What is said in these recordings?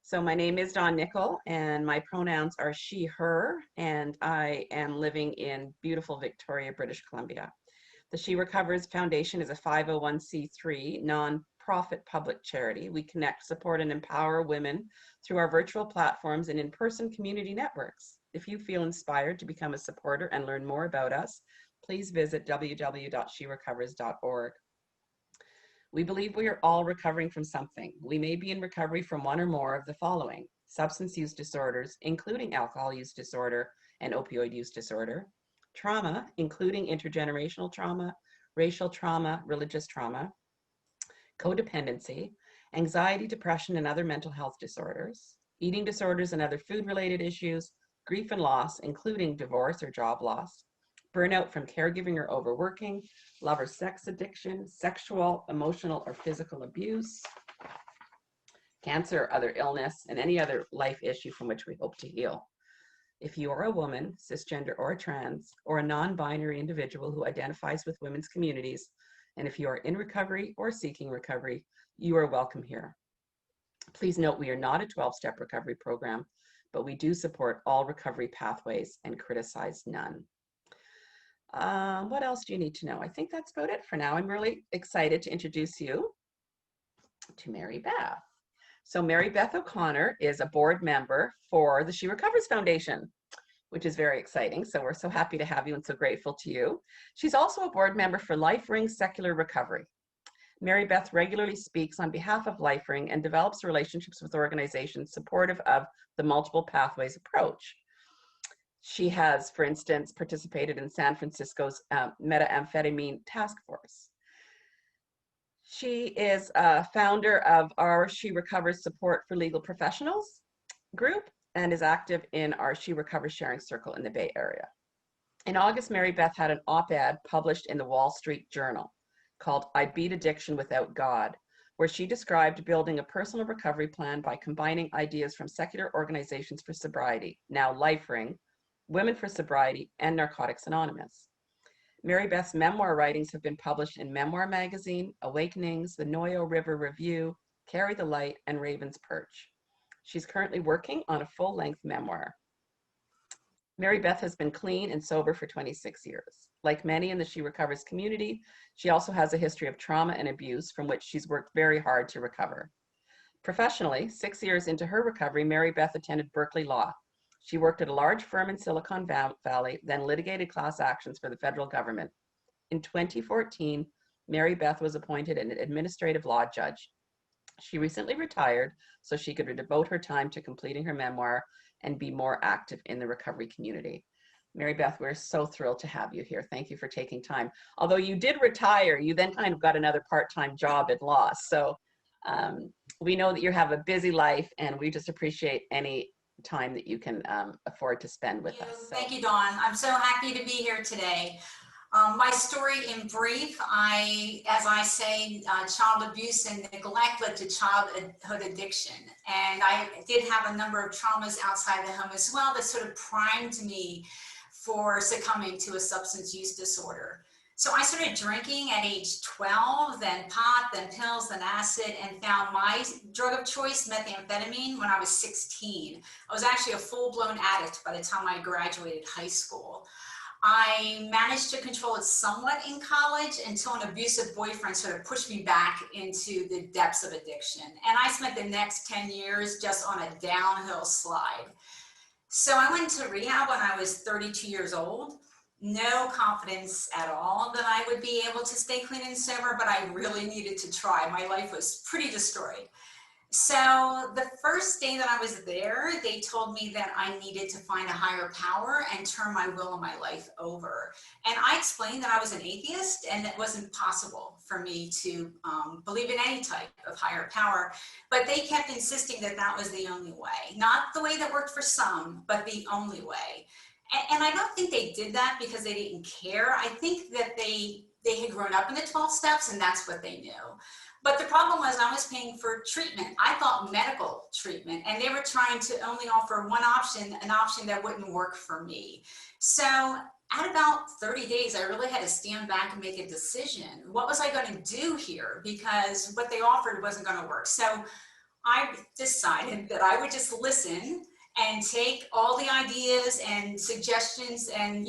So my name is Dawn Nickel, and my pronouns are she, her, and I am living in beautiful Victoria, British Columbia. The She Recovers Foundation is a 501c3 non-profit public charity. We connect, support, and empower women through our virtual platforms and in-person community networks. If you feel inspired to become a supporter and learn more about us, please visit www.sherecovers.org. We believe we are all recovering from something. We may be in recovery from one or more of the following: substance use disorders, including alcohol use disorder and opioid use disorder; trauma, including intergenerational trauma, racial trauma, religious trauma; codependency; anxiety, depression, and other mental health disorders; eating disorders and other food-related issues; grief and loss, including divorce or job loss; burnout from caregiving or overworking; love or sex addiction; sexual, emotional, or physical abuse; cancer or other illness; and any other life issue from which we hope to heal. If you are a woman, cisgender or trans, or a non-binary individual who identifies with women's communities, and if you are in recovery or seeking recovery, you are welcome here. Please note we are not a 12-step recovery program, but we do support all recovery pathways and criticize none. What else do you need to know? I think that's about it for now. I'm really excited to introduce you to Mary Beth. So Mary Beth O'Connor is a board member for the She Recovers Foundation, which is very exciting. So we're so happy to have you and so grateful to you. She's also a board member for LifeRing Secular Recovery. Mary Beth regularly speaks on behalf of LifeRing and develops relationships with organizations supportive of the multiple pathways approach. She has, for instance, participated in San Francisco's methamphetamine task force. She is a founder of our She Recovers Support for Legal Professionals group and is active in our She Recovers Sharing Circle in the Bay Area. In August, Mary Beth had an op-ed published in the Wall Street Journal called "I Beat Addiction Without God," where she described building a personal recovery plan by combining ideas from secular organizations for sobriety, now LifeRing, Women for Sobriety, and Narcotics Anonymous. Mary Beth's memoir writings have been published in Memoir Magazine, Awakenings, the Noyo River Review, Carry the Light, and Raven's Perch. She's currently working on a full-length memoir. Mary Beth has been clean and sober for 26 years. Like many in the She Recovers community, she also has a history of trauma and abuse from which she's worked very hard to recover. Professionally, 6 years into her recovery, Mary Beth attended Berkeley Law. She worked at a large firm in Silicon Valley, then litigated class actions for the federal government. In 2014, Mary Beth was appointed an administrative law judge. She recently retired so she could devote her time to completing her memoir and be more active in the recovery community. Mary Beth, we're so thrilled to have you here. Thank you for taking time. Although you did retire, you then kind of got another part-time job in law. So we know that you have a busy life, and we just appreciate any time that you can afford to spend with us. So. Thank you, Dawn. I'm so happy to be here today. My story in brief, as I say, child abuse and neglect led to childhood addiction. And I did have a number of traumas outside the home as well that sort of primed me for succumbing to a substance use disorder. So I started drinking at age 12, then pot, then pills, then acid, and found my drug of choice, methamphetamine, when I was 16. I was actually a full-blown addict by the time I graduated high school. I managed to control it somewhat in college until an abusive boyfriend sort of pushed me back into the depths of addiction. And I spent the next 10 years just on a downhill slide. So I went to rehab when I was 32 years old. No confidence at all that I would be able to stay clean and sober, but I really needed to try. My life was pretty destroyed. So the first day that I was there, they told me that I needed to find a higher power and turn my will and my life over. And I explained that I was an atheist and it wasn't possible for me to believe in any type of higher power. But they kept insisting that that was the only way. Not the way that worked for some, but the only way. And I don't think they did that because they didn't care. I think that they had grown up in the 12 steps and that's what they knew. But the problem was I was paying for treatment. I thought medical treatment, and they were trying to only offer one option, an option that wouldn't work for me. So at about 30 days, I really had to stand back and make a decision. What was I going to do here? Because what they offered wasn't going to work. So I decided that I would just listen and take all the ideas and suggestions and,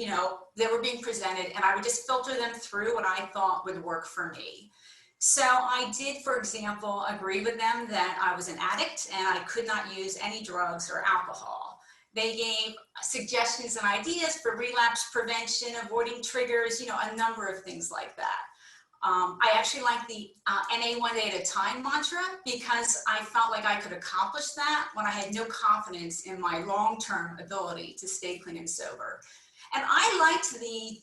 that were being presented, and I would just filter them through what I thought would work for me. So I did, for example, agree with them that I was an addict and I could not use any drugs or alcohol. They gave suggestions and ideas for relapse prevention, avoiding triggers, a number of things like that. I actually like the NA one day at a time mantra because I felt like I could accomplish that when I had no confidence in my long-term ability to stay clean and sober. And I liked the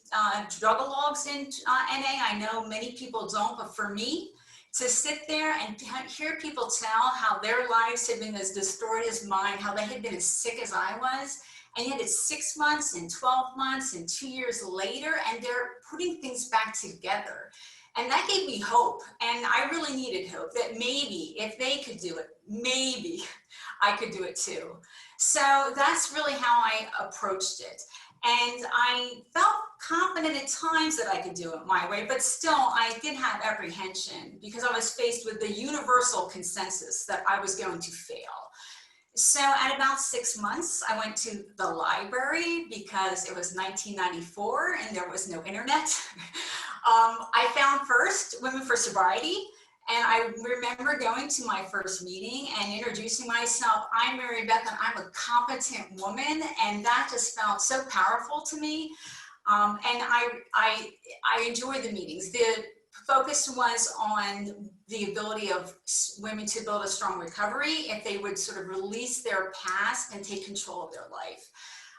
drugalogs in NA. I know many people don't, but for me, to sit there and hear people tell how their lives had been as distorted as mine, how they had been as sick as I was, and yet it's 6 months and 12 months and 2 years later, and they're putting things back together. And that gave me hope. And I really needed hope that maybe if they could do it, maybe I could do it too. So that's really how I approached it. And I felt confident at times that I could do it my way, but still I did have apprehension because I was faced with the universal consensus that I was going to fail. So at about 6 months, I went to the library because it was 1994 and there was no internet. I found first Women for Sobriety, and I remember going to my first meeting and introducing myself. I'm Mary Beth, and I'm a competent woman, and that just felt so powerful to me. And I enjoyed the meetings. The focus was on the ability of women to build a strong recovery if they would sort of release their past and take control of their life.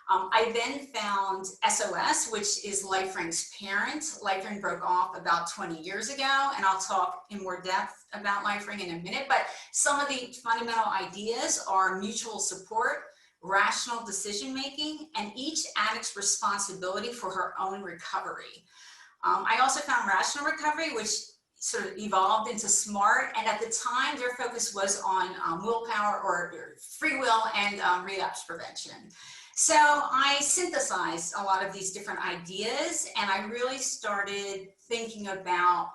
I then found SOS, which is LifeRing's parent. LifeRing broke off about 20 years ago, and I'll talk in more depth about LifeRing in a minute, but some of the fundamental ideas are mutual support, rational decision-making, and each addict's responsibility for her own recovery. I also found rational recovery, which sort of evolved into SMART, and at the time their focus was on willpower or free will and relapse prevention. So I synthesized a lot of these different ideas, and I really started thinking about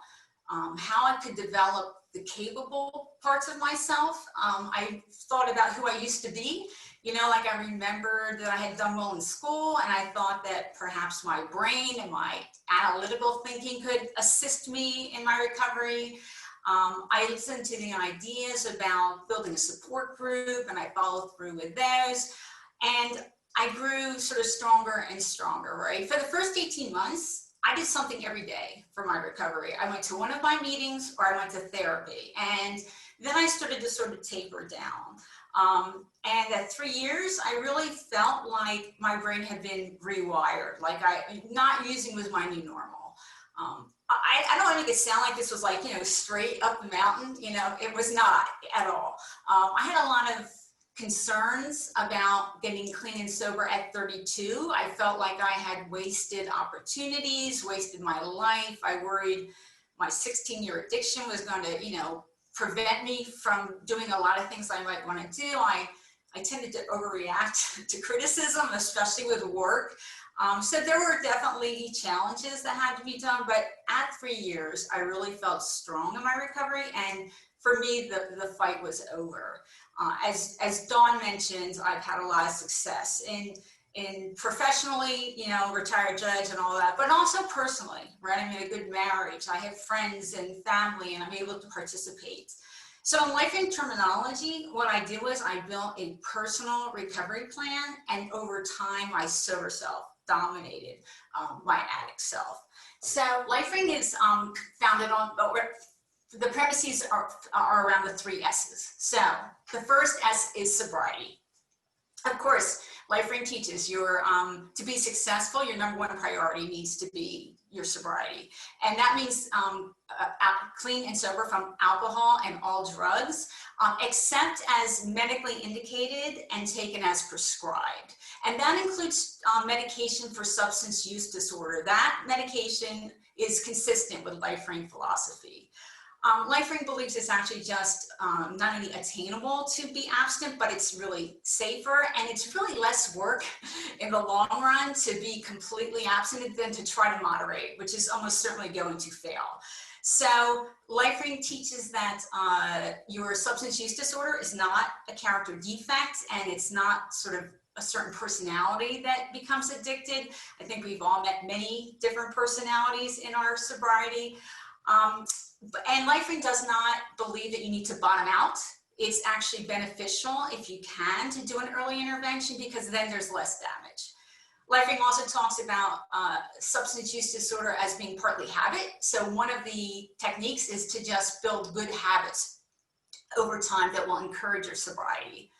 how I could develop the capable parts of myself. I thought about who I used to be. Like I remembered that I had done well in school, and I thought that perhaps my brain and my analytical thinking could assist me in my recovery. I listened to the ideas about building a support group, and I followed through with those. And I grew sort of stronger and stronger, right? For the first 18 months, I did something every day for my recovery. I went to one of my meetings or I went to therapy. And then I started to sort of taper down. And at 3 years, I really felt like my brain had been rewired, like not using was my new normal. I don't want to make it sound like this was like, straight up the mountain, it was not at all. I had a lot of concerns about getting clean and sober at 32. I felt like I had wasted opportunities, wasted my life. I worried my 16-year addiction was going to, prevent me from doing a lot of things I might want to do. I tended to overreact to criticism, especially with work. So there were definitely challenges that had to be done, but at 3 years, I really felt strong in my recovery, and for me, the fight was over. As Dawn mentioned, I've had a lot of success in professionally, retired judge and all that, but also personally, right? I'm in a good marriage. I have friends and family, and I'm able to participate. So in LifeRing terminology, what I did was I built a personal recovery plan, and over time, my sober self dominated my addict self. So LifeRing is founded on, the premises are around the 3 S's. So the first S is sobriety. Of course, LifeRing teaches to be successful, your number 1 priority needs to be your sobriety. And that means clean and sober from alcohol and all drugs, except as medically indicated and taken as prescribed. And that includes medication for substance use disorder. That medication is consistent with LifeRing philosophy. LifeRing believes it's actually just not only attainable to be abstinent, but it's really safer, and it's really less work in the long run to be completely abstinent than to try to moderate, which is almost certainly going to fail. So LifeRing teaches that your substance use disorder is not a character defect, and it's not sort of a certain personality that becomes addicted. I think we've all met many different personalities in our sobriety. And LifeRing does not believe that you need to bottom out. It's actually beneficial if you can to do an early intervention, because then there's less damage. LifeRing also talks about substance use disorder as being partly habit. So one of the techniques is to just build good habits over time that will encourage your sobriety.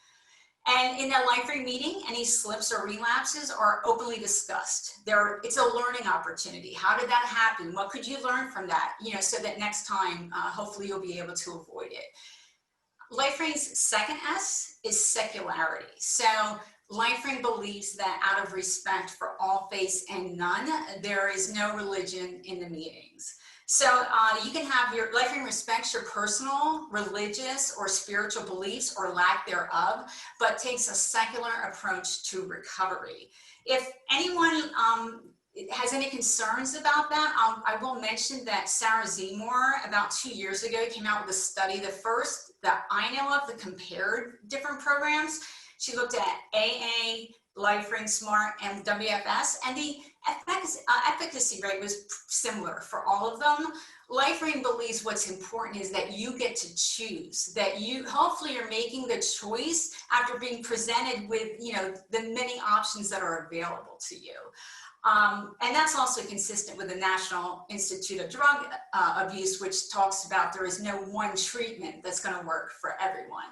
And in that LifeRing meeting, any slips or relapses are openly discussed. It's a learning opportunity. How did that happen? What could you learn from that? So that next time, hopefully you'll be able to avoid it. LifeRing's second S is secularity. So LifeRing believes that out of respect for all faiths and none, there is no religion in the meetings. So you can have your LifeRing respects your personal, religious, or spiritual beliefs or lack thereof, but takes a secular approach to recovery. If anyone has any concerns about that, I will mention that Sarah Seymour about 2 years ago came out with a study, the first that I know of that compared different programs. She looked at AA, LifeRing, SMART, and WFS, and the efficacy rate was similar for all of them. LifeRing believes what's important is that you get to choose, that you hopefully are making the choice after being presented with the many options that are available to you. And that's also consistent with the National Institute of Drug Abuse, which talks about there is no one treatment that's going to work for everyone.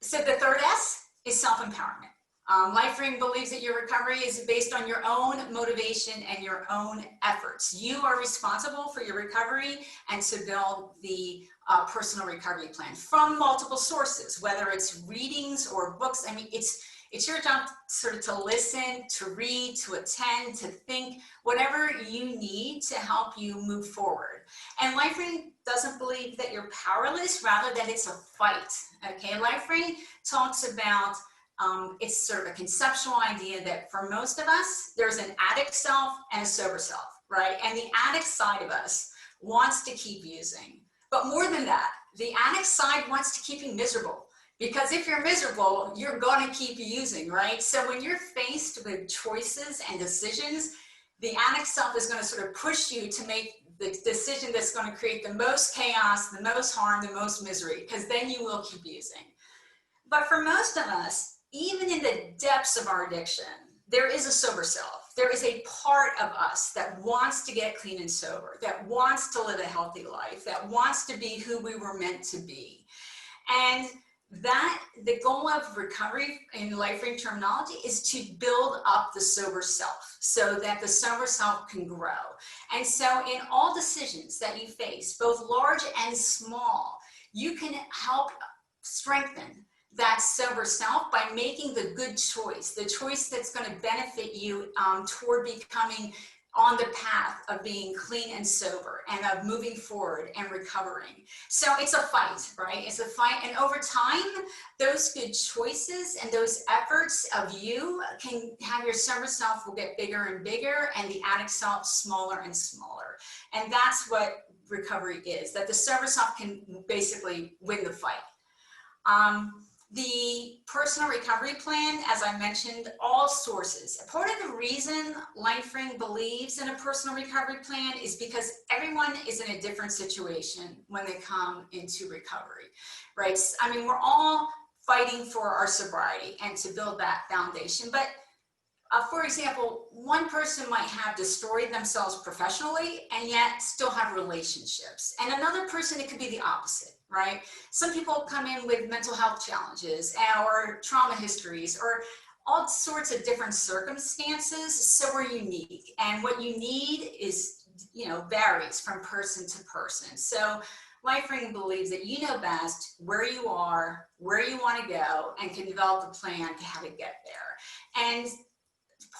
So the third S is self-empowerment. LifeRing believes that your recovery is based on your own motivation and your own efforts. You are responsible for your recovery and to build the personal recovery plan from multiple sources, whether it's readings or books. I mean, it's your job sort of to listen, to read, to attend, to think, whatever you need to help you move forward. And LifeRing doesn't believe that you're powerless, rather that it's a fight. Okay, LifeRing talks about it's sort of a conceptual idea that for most of us, there's an addict self and a sober self, right? And the addict side of us wants to keep using. But more than that, the addict side wants to keep you miserable. Because if you're miserable, you're going to keep using, right? So when you're faced with choices and decisions, the addict self is going to sort of push you to make the decision that's going to create the most chaos, the most harm, the most misery, because then you will keep using. But for most of us, even in the depths of our addiction, there is a sober self. There is a part of us that wants to get clean and sober, that wants to live a healthy life, that wants to be who we were meant to be. And that the goal of recovery in LifeRing terminology is to build up the sober self so that the sober self can grow. And so in all decisions that you face, both large and small, you can help strengthen that sober self by making the good choice, the choice that's going to benefit you toward becoming on the path of being clean and sober and of moving forward and recovering. So it's a fight, right? It's a fight. And over time, those good choices and those efforts of you can have your sober self will get bigger and bigger and the addict self smaller and smaller. And that's what recovery is, that the sober self can basically win the fight. The personal recovery plan, as I mentioned, all sources. Part of the reason LifeRing believes in a personal recovery plan is because everyone is in a different situation when they come into recovery, right? I mean, we're all fighting for our sobriety and to build that foundation. But for example, one person might have destroyed themselves professionally and yet still have relationships. And another person, it could be the opposite, right? Some people come in with mental health challenges or trauma histories or all sorts of different circumstances. So we're unique. And what you need is, varies from person to person. So LifeRing believes that you know best where you are, where you want to go, and can develop a plan to how to get there. And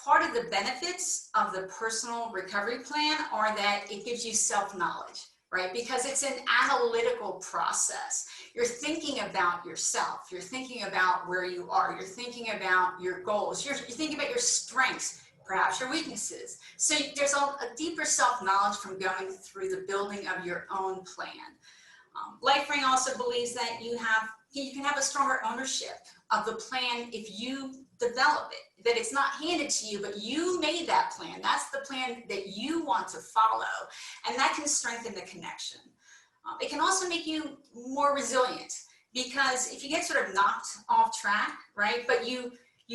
part of the benefits of the personal recovery plan are that it gives you self-knowledge, right? Because it's an analytical process. You're thinking about yourself. You're thinking about where you are. You're thinking about your goals. You're thinking about your strengths, perhaps your weaknesses. So there's a deeper self-knowledge from going through the building of your own plan. LifeRing also believes that you can have a stronger ownership of the plan if you develop it, that it's not handed to you, but you made that plan. That's the plan that you want to follow, and that can strengthen the connection. It can also make you more resilient, because if you get sort of knocked off track, right, but you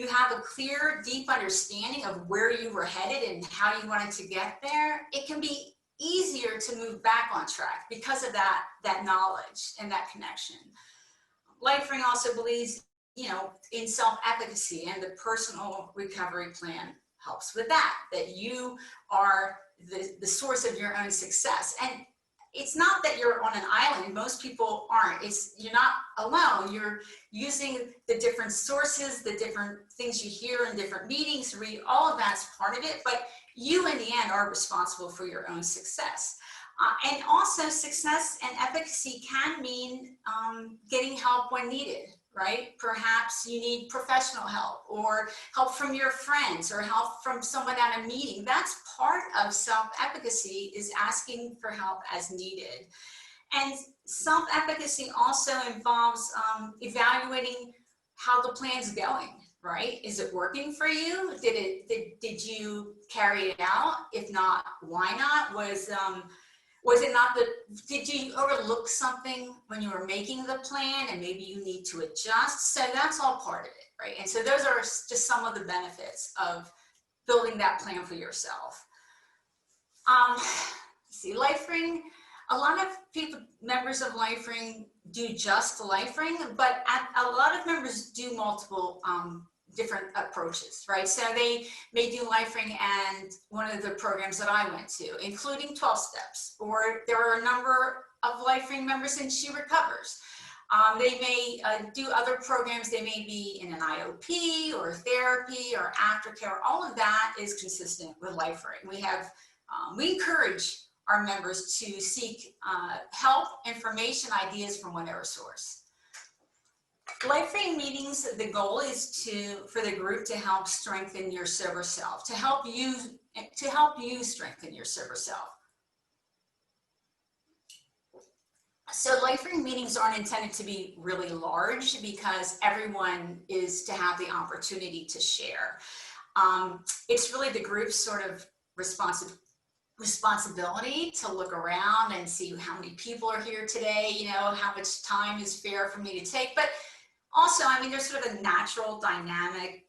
have a clear, deep understanding of where you were headed and how you wanted to get there, it can be easier to move back on track because of that knowledge and that connection. LifeRing also believes, in self-efficacy, and the personal recovery plan helps with that you are the source of your own success. And it's not that you're on an island. Most people aren't. You're not alone. You're using the different sources, the different things you hear in different meetings, read, all of that's part of it. But you, in the end, are responsible for your own success. And also, success and efficacy can mean getting help when needed, right? Perhaps you need professional help, or help from your friends, or help from someone at a meeting. That's part of self-efficacy, is asking for help as needed. And self-efficacy also involves evaluating how the plan's going, right? Is it working for you? Did you carry it out? If not, why not? Was it not did you overlook something when you were making the plan, and maybe you need to adjust? So that's all part of it, right? And so those are just some of the benefits of building that plan for yourself. See, LifeRing, a lot of people, members of LifeRing, do just LifeRing, but a lot of members do multiple different approaches, right? So they may do LifeRing and one of the programs that I went to, including 12 steps, or there are a number of LifeRing members and She Recovers. They may do other programs. They may be in an IOP or therapy or aftercare. All of that is consistent with LifeRing. We encourage our members to seek help, information, ideas from whatever source. LifeRing meetings, the goal is for the group to help strengthen your sober self, to help you strengthen your sober self. So LifeRing meetings aren't intended to be really large, because everyone is to have the opportunity to share. It's really the group's sort of responsibility to look around and see how many people are here today, how much time is fair for me to take. But also, there's sort of a natural dynamic.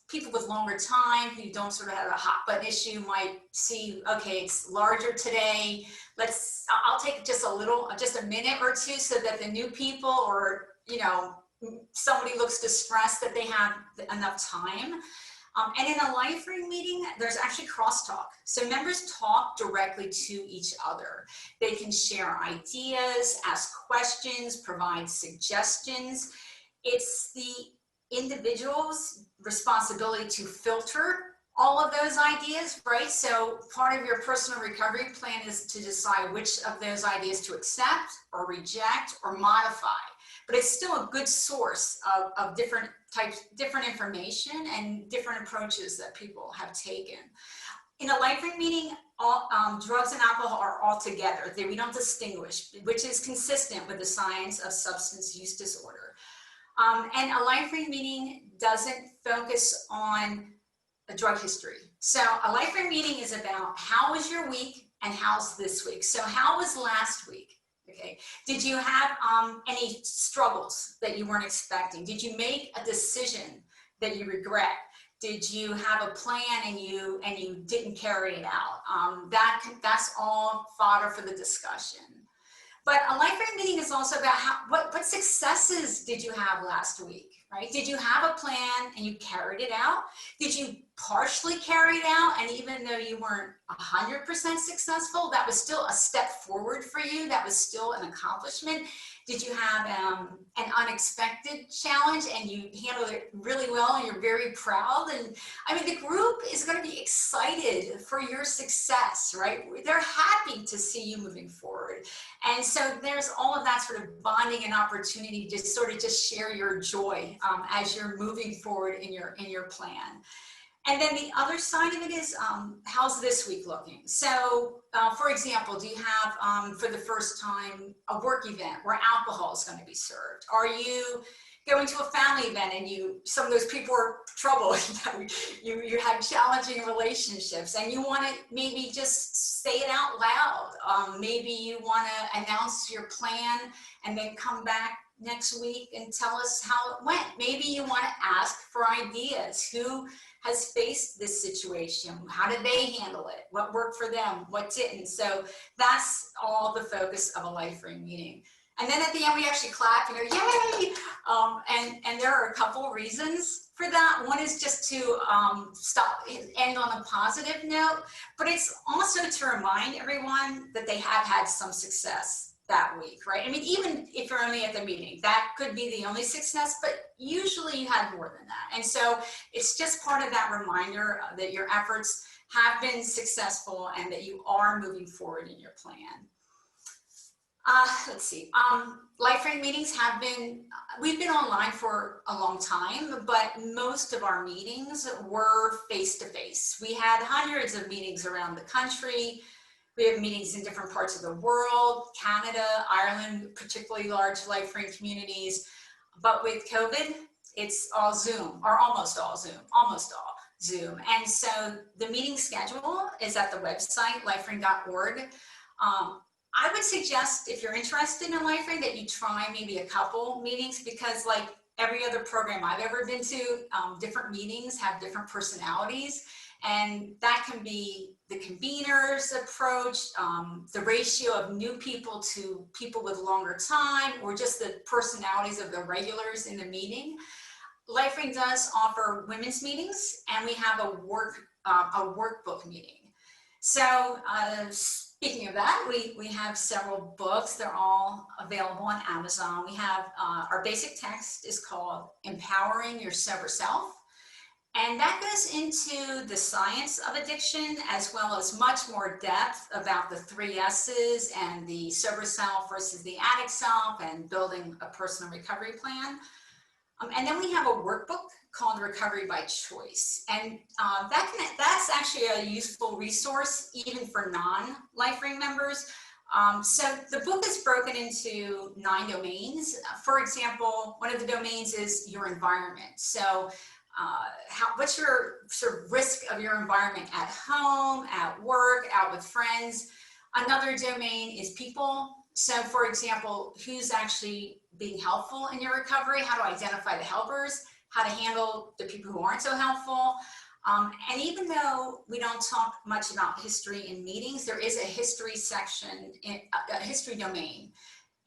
People with longer time who don't sort of have a hot button issue might see, okay, it's larger today. I'll take just a minute or two, so that the new people, or, somebody looks distressed, that they have enough time. And in a LifeRing meeting, there's actually crosstalk. So members talk directly to each other. They can share ideas, ask questions, provide suggestions. It's the individual's responsibility to filter all of those ideas, right? So part of your personal recovery plan is to decide which of those ideas to accept or reject or modify. But it's still a good source of different information and different approaches that people have taken. In a LifeRing meeting, drugs and alcohol are all together. We don't distinguish, which is consistent with the science of substance use disorder. And a LifeRing meeting doesn't focus on a drug history. So a LifeRing meeting is about how was your week and how's this week. So how was last week? Okay. Did you have any struggles that you weren't expecting? Did you make a decision that you regret? Did you have a plan and you didn't carry it out? That's all fodder for the discussion. But a LifeRing meeting is also about what successes did you have last week, right? Did you have a plan and you carried it out? Did you partially carry it out, and even though you weren't 100% successful, that was still a step forward for you? That was still an accomplishment? Did you have an unexpected challenge and you handled it really well and you're very proud? And the group is going to be excited for your success, right? They're happy to see you moving forward. And so there's all of that sort of bonding and opportunity to sort of just share your joy as you're moving forward in your plan. And then the other side of it is, how's this week looking? So, for example, do you have, for the first time, a work event where alcohol is going to be served? Are you going to a family event and some of those people are trouble, you have challenging relationships and you want to maybe just say it out loud. Maybe you want to announce your plan and then come back next week and tell us how it went. Maybe you want to ask for ideas. Who has faced this situation? How did they handle it? What worked for them? What didn't? So that's all the focus of a LifeRing meeting. And then at the end, we actually clap, yay! And there are a couple reasons for that. One is just to end on a positive note, but it's also to remind everyone that they have had some success that week, right? I mean, even if you're only at the meeting, that could be the only success, but usually you had more than that. And so it's just part of that reminder that your efforts have been successful and that you are moving forward in your plan. Let's see, LifeRing meetings we've been online for a long time, but most of our meetings were face-to-face. We had hundreds of meetings around the country. We have meetings in different parts of the world, Canada, Ireland, particularly large LifeRing communities. But with COVID, it's all Zoom, or almost all Zoom. And so the meeting schedule is at the website, lifering.org. I would suggest, if you're interested in LifeRing, that you try maybe a couple meetings, because like every other program I've ever been to, different meetings have different personalities. And that can be the convener's approach, the ratio of new people to people with longer time, or just the personalities of the regulars in the meeting. LifeRing does offer women's meetings, and we have a workbook meeting. So speaking of that, we have several books. They're all available on Amazon. We have our basic text is called Empowering Your Sober Self. And that goes into the science of addiction, as well as much more depth about the 3 S's and the sober self versus the addict self, and building a personal recovery plan. And then we have a workbook called Recovery by Choice. And that's actually a useful resource even for non-LifeRing members. So the book is broken into 9 domains. For example, one of the domains is your environment. So what's your sort of risk of your environment at home, at work, out with friends? Another domain is people. So for example, who's actually being helpful in your recovery? How to identify the helpers, how to handle the people who aren't so helpful. And even though we don't talk much about history in meetings, there is a history section, a history domain.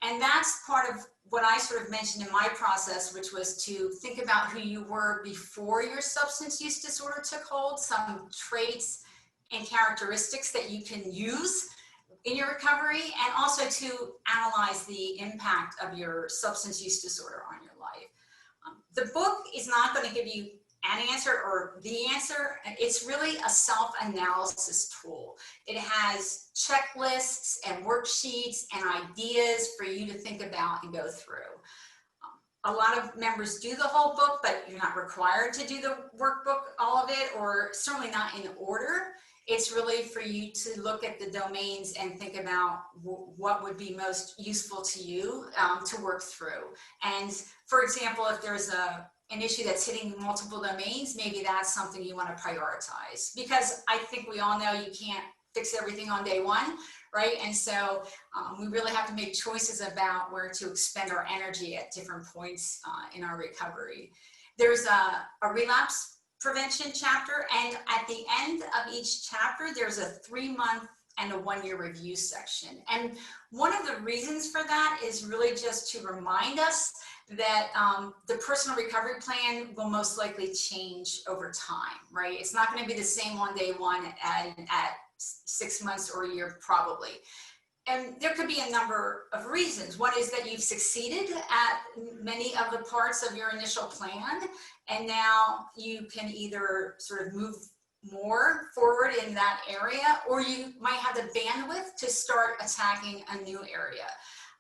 And that's part of what I sort of mentioned in my process, which was to think about who you were before your substance use disorder took hold, some traits and characteristics that you can use in your recovery, and also to analyze the impact of your substance use disorder on your life. The book is not going to give you an answer or the answer. It's really a self-analysis tool. It has checklists and worksheets and ideas for you to think about and go through. A lot of members do the whole book, but you're not required to do the workbook, all of it, or certainly not in order. It's really for you to look at the domains and think about what would be most useful to you to work through. And for example, if there's an issue that's hitting multiple domains, maybe that's something you want to prioritize, because I think we all know you can't fix everything on day one, right? And so we really have to make choices about where to expend our energy at different points in our recovery. There's a relapse prevention chapter, and at the end of each chapter, there's a 3-month and a 1-year review section. And one of the reasons for that is really just to remind us that the personal recovery plan will most likely change over time, right? It's not going to be the same on day one at 6 months or a year, probably. And there could be a number of reasons. One is that you've succeeded at many of the parts of your initial plan, and now you can either sort of move more forward in that area, or you might have the bandwidth to start attacking a new area.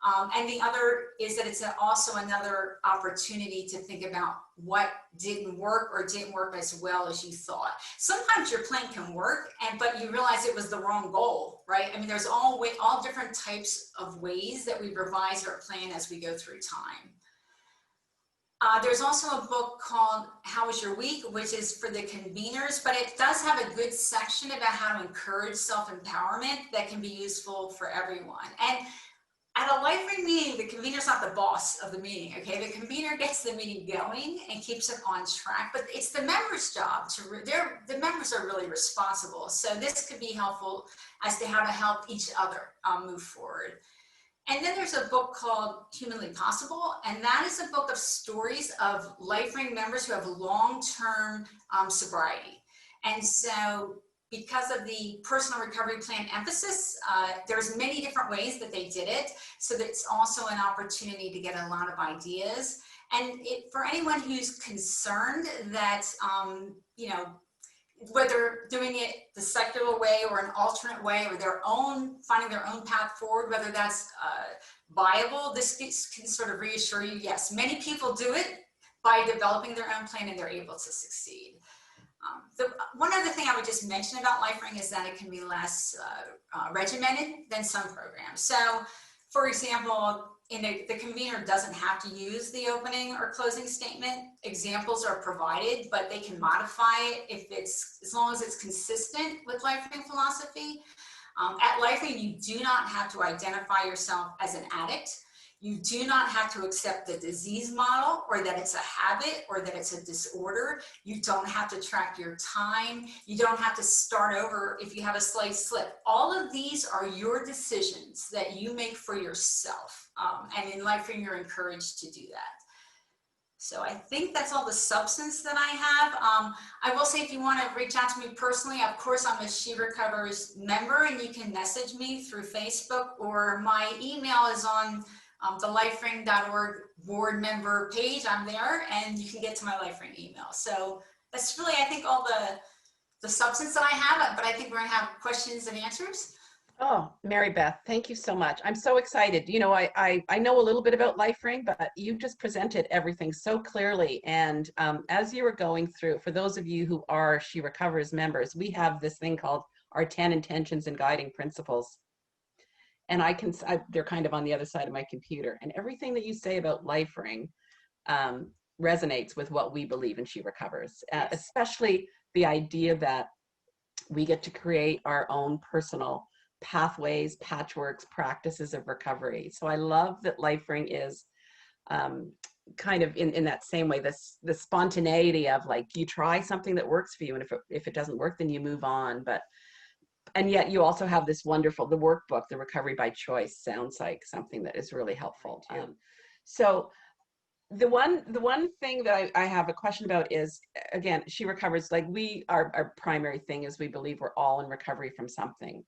And the other is that it's also another opportunity to think about what didn't work or didn't work as well as you thought. Sometimes your plan can work, but you realize it was the wrong goal, right? I mean, there's all different types of ways that we revise our plan as we go through time. There's also a book called How Was Your Week, which is for the conveners, but it does have a good section about how to encourage self-empowerment that can be useful for everyone. And at a LifeRing meeting, the convener's not the boss of the meeting, okay? The convener gets the meeting going and keeps it on track, but it's the members' job the members are really responsible. So this could be helpful as to how to help each other move forward. And then there's a book called Humanly Possible, and that is a book of stories of LifeRing members who have long-term sobriety. And so because of the personal recovery plan emphasis, there's many different ways that they did it. So that's also an opportunity to get a lot of ideas. And for anyone who's concerned that, whether doing it the secular way or an alternate way or finding their own path forward, whether that's viable, this can sort of reassure you, yes, many people do it by developing their own plan and they're able to succeed. One other thing I would just mention about LifeRing is that it can be less regimented than some programs. So, for example, the convener doesn't have to use the opening or closing statement. Examples are provided, but they can modify it as long as it's consistent with LifeRing philosophy. At LifeRing, you do not have to identify yourself as an addict. You do not have to accept the disease model or that it's a habit or that it's a disorder. You don't have to track your time. You don't have to start over if you have a slight slip. All of these are your decisions that you make for yourself. And in LifeRing, you're encouraged to do that. So I think that's all the substance that I have. I will say if you want to reach out to me personally, of course, I'm a She Recovers member and you can message me through Facebook, or my email is on the LifeRing.org board member page. I'm there and you can get to my LifeRing email. So that's really, I think, all the substance that I have, but I think we're gonna have questions and answers. Oh, Mary Beth, thank you so much. I'm so excited. You know, I know a little bit about LifeRing, but you just presented everything so clearly. And as you were going through, for those of you who are She Recovers members, we have this thing called our 10 intentions and guiding principles. And they're kind of on the other side of my computer. And everything that you say about LifeRing resonates with what we believe in She Recovers, especially the idea that we get to create our own personal pathways, patchworks, practices of recovery. So I love that LifeRing is kind of in that same way, the spontaneity of like, you try something that works for you, and if it doesn't work, then you move on. And yet you also have this wonderful, the workbook, the Recovery by Choice, sounds like something that is really helpful. So the one thing that I have a question about is, again, She Recovers, like our primary thing is we believe we're all in recovery from something.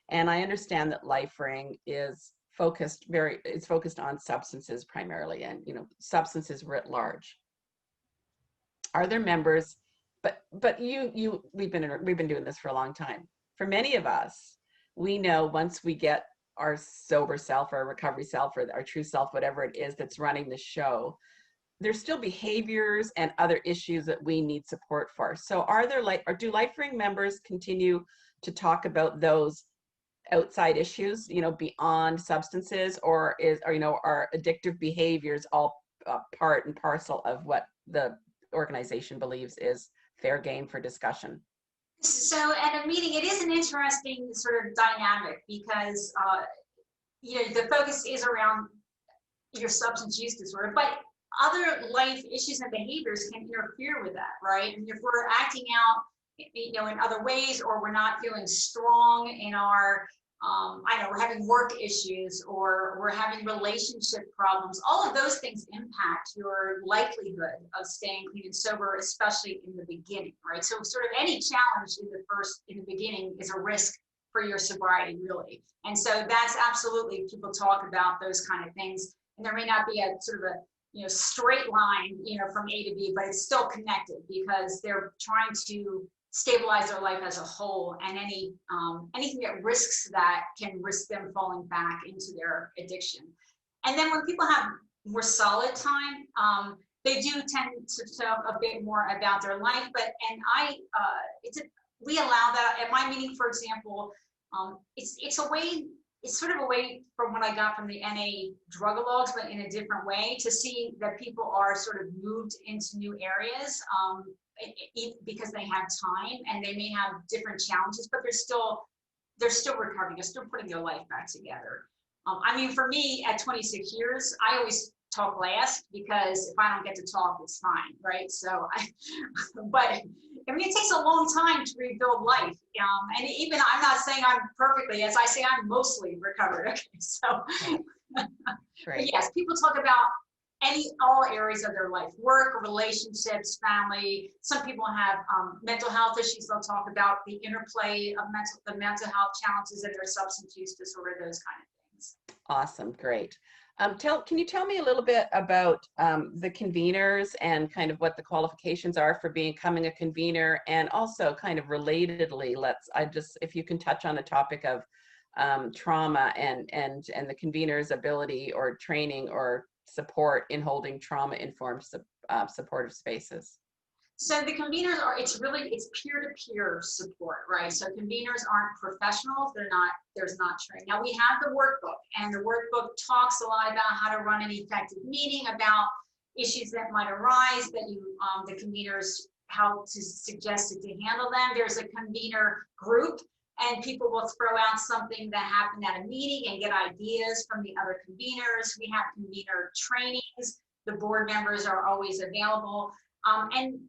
And I understand that LifeRing is focused on substances primarily, and substances writ large. Are there members, but we've been doing this for a long time. For many of us, we know once we get our sober self, or our recovery self, or our true self, whatever it is that's running the show, there's still behaviors and other issues that we need support for. So do LifeRing members continue to talk about those outside issues, beyond substances, or are addictive behaviors all part and parcel of what the organization believes is fair game for discussion? So at a meeting, it is an interesting sort of dynamic because, the focus is around your substance use disorder, but other life issues and behaviors can interfere with that, right? And if we're acting out, in other ways, or we're not feeling strong in our, we're having work issues, or we're having relationship problems, all of those things impact your likelihood of staying clean and sober, especially in the beginning, right? So sort of any challenge in the beginning is a risk for your sobriety, really. And so that's absolutely, people talk about those kind of things, and there may not be a sort of a straight line, from A to B, but it's still connected because they're trying to stabilize their life as a whole, and anything that risks that can risk them falling back into their addiction. And then when people have more solid time, they do tend to talk a bit more about their life. We allow that at my meeting, for example. It's a way. It's sort of a way from what I got from the NA drugalogs, but in a different way, to see that people are sort of moved into new areas because they have time and they may have different challenges, but they're still recovering. They're still putting their life back together. I mean, for me, at 26 years, I always talk last, because if I don't get to talk, it's fine, right? So, but I mean, it takes a long time to rebuild life. And even, I'm not saying I'm perfectly, as I say, I'm mostly recovered. Okay, so, but yes, people talk about all areas of their life: work, relationships, family. Some people have mental health issues. They'll talk about the interplay of the mental health challenges and their substance use disorder, those kind of things. Awesome, great. Can you tell me a little bit about the conveners and kind of what the qualifications are for becoming a convener, and also kind of relatedly, if you can touch on the topic of trauma and the convener's ability or training or support in holding trauma-informed supportive spaces. So the conveners it's peer-to-peer support, right? So conveners aren't professionals. There's not training. Now we have the workbook, and the workbook talks a lot about how to run an effective meeting, about issues that might arise, that the conveners, how to suggest it to handle them. There's a convener group, and people will throw out something that happened at a meeting and get ideas from the other conveners. We have convener trainings. The board members are always available. And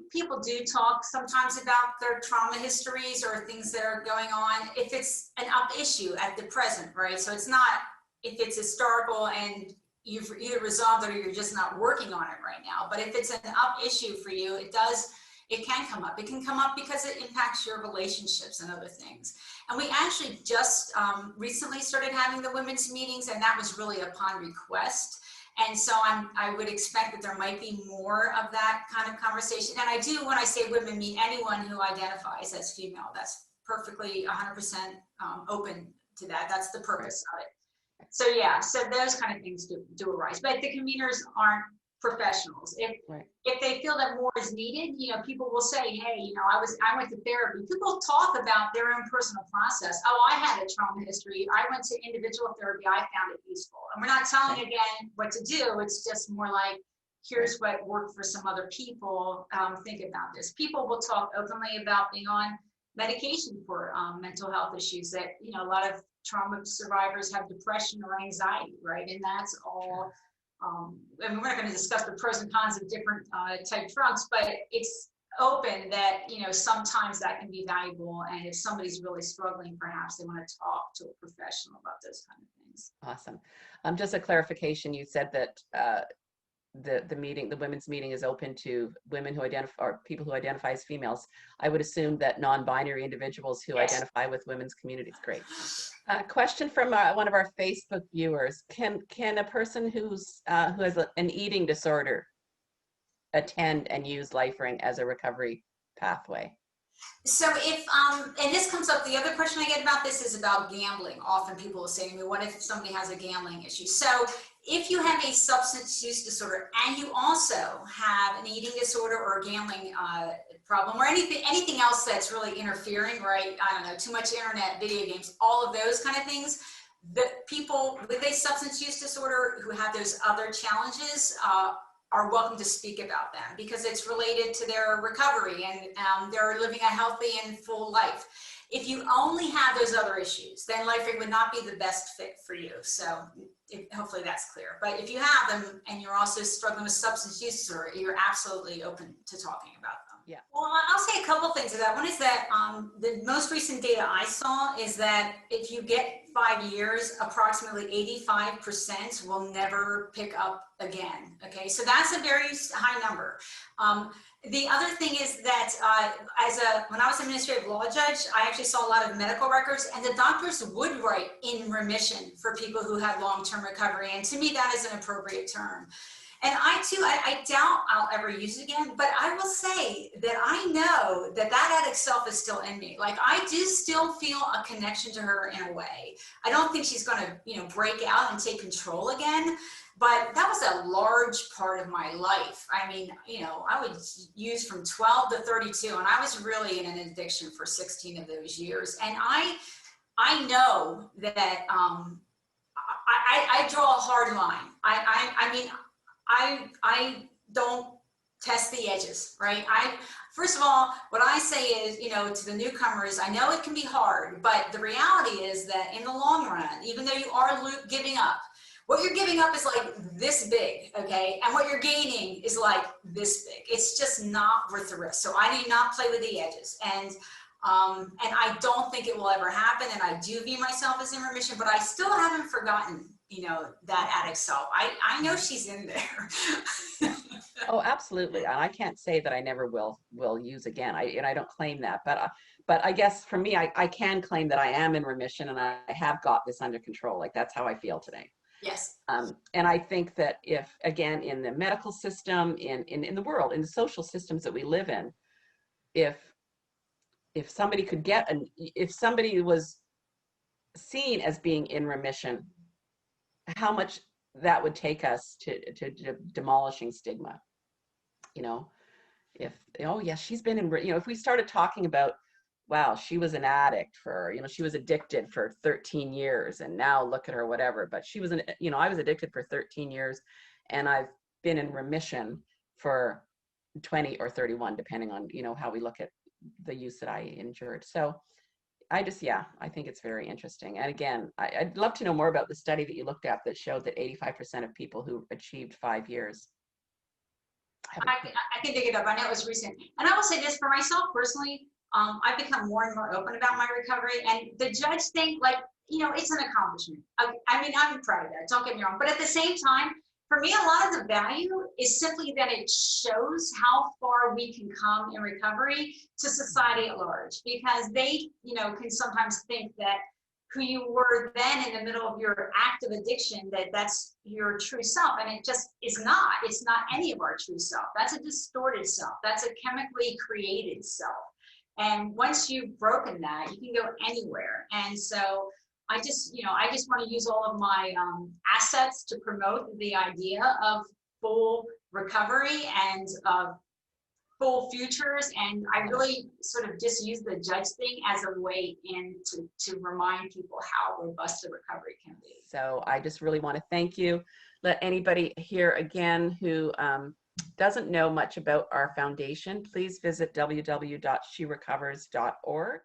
people do talk sometimes about their trauma histories or things that are going on if it's an up issue at the present, right? So it's not if it's historical and you've either resolved it or you're just not working on it right now. But if it's an up issue for you, it can come up. It can come up because it impacts your relationships and other things. And we actually just recently started having the women's meetings, and that was really upon request. And so I would expect that there might be more of that kind of conversation. And I do, when I say women, mean anyone who identifies as female. That's perfectly 100% open to that. That's the purpose of it. So yeah, so those kind of things do arise. But the conveners aren't professionals. If they feel that more is needed, people will say, hey, I went to therapy. People talk about their own personal process. Oh, I had a trauma history. I went to individual therapy. I found it useful. And we're not telling again what to do. It's just more like, here's what worked for some other people. Think about this. People will talk openly about being on medication for mental health issues. That a lot of trauma survivors have depression or anxiety, right? And that's all. And we're not going to discuss the pros and cons of different type drugs, but it's open that sometimes that can be valuable, and if somebody's really struggling, perhaps they want to talk to a professional about those kind of things. Awesome. Just a clarification, you said that the women's meeting is open to women who identify, or people who identify as females. I would assume that non-binary individuals who identify with women's communities. Great. Question from one of our Facebook viewers: Can a person who has an eating disorder attend and use LifeRing as a recovery pathway? So if, and this comes up, the other question I get about this is about gambling. Often people will say to me, what if somebody has a gambling issue? So if you have a substance use disorder and you also have an eating disorder or a gambling problem, or anything else that's really interfering, right? I don't know, too much internet, video games, all of those kind of things, the people with a substance use disorder who have those other challenges are welcome to speak about them, because it's related to their recovery and they're living a healthy and full life. If you only have those other issues, then LifeRing would not be the best fit for you. So hopefully that's clear. But if you have them and you're also struggling with substance use disorder, you're absolutely open to talking about them. Yeah. Well, I'll say a couple things to that. One is that the most recent data I saw is that if you get 5 years, approximately 85% will never pick up again. Okay, so that's a very high number. The other thing is that when I was an administrative law judge, I actually saw a lot of medical records, and the doctors would write in remission for people who had long-term recovery. And to me, that is an appropriate term. And I too, I doubt I'll ever use it again, but I will say that I know that that addict self is still in me. Like I do still feel a connection to her in a way. I don't think she's going to, you know, break out and take control again, but that was a large part of my life. I mean, you know, I would use from 12 to 32, and I was really in an addiction for 16 of those years. And I know that I draw a hard line. I mean, I don't test the edges, right? First of all, what I say is, you know, to the newcomers, I know it can be hard, but the reality is that in the long run, even though you are giving up, what you're giving up is like this big, okay? And what you're gaining is like this big. It's just not worth the risk. So I do not play with the edges. And I don't think it will ever happen. And I do view myself as in remission, but I still haven't forgotten, you know, that addict self. I know she's in there. Oh, absolutely. And I can't say that I never will use again. I don't claim that, but I guess for me, I can claim that I am in remission and I have got this under control. Like that's how I feel today. Yes. And I think that if, again, in the medical system, in the world, in the social systems that we live in, if somebody could if somebody was seen as being in remission, how much that would take us to demolishing stigma. You know, if, oh yeah, she's been in, you know, if we started talking about, wow, she was an addict for, you know, she was addicted for 13 years and now look at her, whatever, but she was you know, I was addicted for 13 years and I've been in remission for 20 or 31, depending on, you know, how we look at the use that I endured. So I just, yeah, I think it's very interesting. And again, I'd love to know more about the study that you looked at that showed that 85% of people who achieved 5 years. I can dig it up. I know it was recent. And I will say this for myself personally, I've become more and more open about my recovery, and the judge thing, like, you know, it's an accomplishment. I mean, I'm proud of that. Don't get me wrong. But at the same time, for me, a lot of the value is simply that it shows how far we can come in recovery to society at large, because they, you know, can sometimes think that who you were then in the middle of your active addiction, that's your true self. And it just is not. It's not any of our true self. That's a distorted self. That's a chemically created self. And once you've broken that, you can go anywhere. And so I just, you know, I just want to use all of my assets to promote the idea of full recovery and full futures. And I really sort of just use the judge thing as a way in to remind people how robust the recovery can be. So I just really want to thank you. Let anybody here again who doesn't know much about our foundation, please visit www.sherecovers.org.